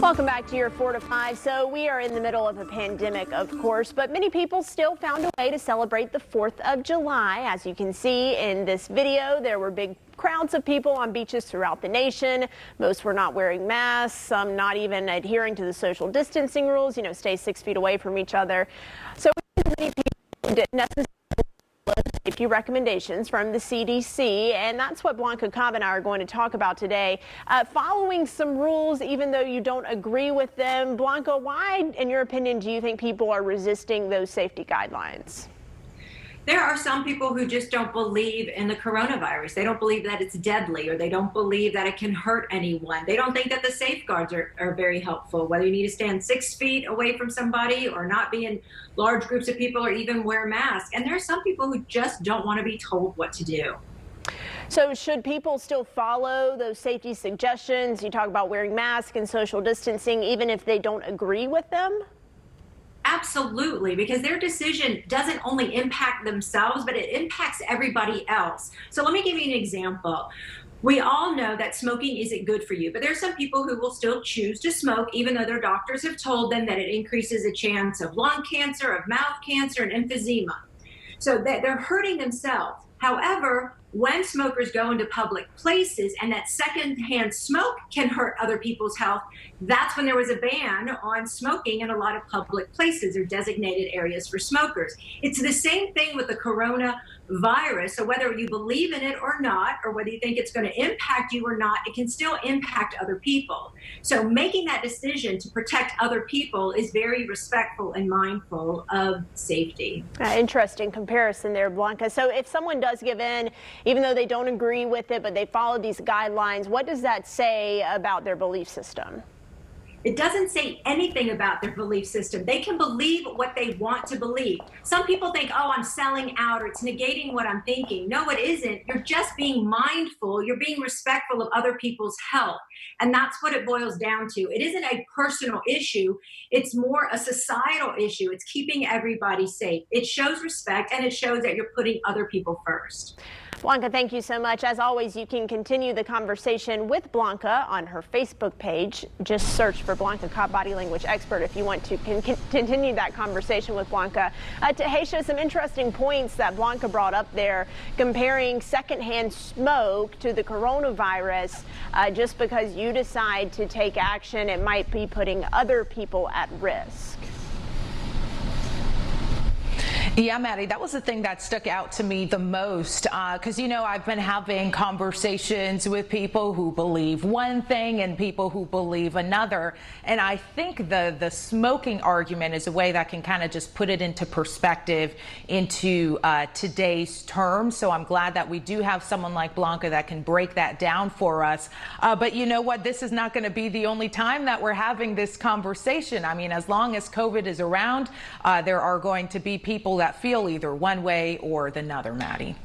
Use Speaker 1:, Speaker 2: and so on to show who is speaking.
Speaker 1: Welcome back to your 4 to 5. So we are in the middle of a pandemic, of course, but many people still found a way to celebrate the 4th of July. As you can see in this video, there were big crowds of people on beaches throughout the nation. Most were not wearing masks, some not even adhering to the social distancing rules, stay 6 feet away from each other. So many people didn't necessarily safety recommendations from the CDC, and that's what Blanca Cobb and I are going to talk about today. Following some rules, even though you don't agree with them. Blanca, why, in your opinion, do you think people are resisting those safety guidelines?
Speaker 2: There are some people who just don't believe in the coronavirus. They don't believe that it's deadly, or they don't believe that it can hurt anyone. They don't think that the safeguards are very helpful, whether you need to stand 6 feet away from somebody or not be in large groups of people or even wear masks. And there are some people who just don't want to be told what to do.
Speaker 1: So should people still follow those safety suggestions? You talk about wearing masks and social distancing, even if they don't agree with them?
Speaker 2: Absolutely, because their decision doesn't only impact themselves, but it impacts everybody else. So let me give you an example. We all know that smoking isn't good for you, but there are some people who will still choose to smoke, even though their doctors have told them that it increases the chance of lung cancer, of mouth cancer, and emphysema. So they're hurting themselves. However, when smokers go into public places and that secondhand smoke can hurt other people's health, that's when there was a ban on smoking in a lot of public places or designated areas for smokers. It's the same thing with the coronavirus. So whether you believe in it or not, or whether you think it's going to impact you or not, it can still impact other people. So making that decision to protect other people is very respectful and mindful of safety.
Speaker 1: Interesting comparison there, Blanca. So if someone does give in, even though they don't agree with it, but they follow these guidelines, what does that say about their belief system?
Speaker 2: It doesn't say anything about their belief system. They can believe what they want to believe. Some people think, oh, I'm selling out, or it's negating what I'm thinking. No, it isn't. You're just being mindful. You're being respectful of other people's health. And that's what it boils down to. It isn't a personal issue. It's more a societal issue. It's keeping everybody safe. It shows respect, and it shows that you're putting other people first.
Speaker 1: Blanca, thank you so much. As always, you can continue the conversation with Blanca on her Facebook page. Just search for Blanca Cobb, body language expert, if you want to continue that conversation with Blanca. Tahisha, some interesting points that Blanca brought up there, comparing secondhand smoke to the coronavirus. Just because you decide to take action, it might be putting other people at risk.
Speaker 3: Yeah, Maddie, that was the thing that stuck out to me the most, because, I've been having conversations with people who believe one thing and people who believe another. And I think the smoking argument is a way that can kind of just put it into perspective into today's terms. So I'm glad that we do have someone like Blanca that can break that down for us. But you know what? This is not going to be the only time that we're having this conversation. I mean, as long as COVID is around, there are going to be people that feel either one way or the other, Maddie.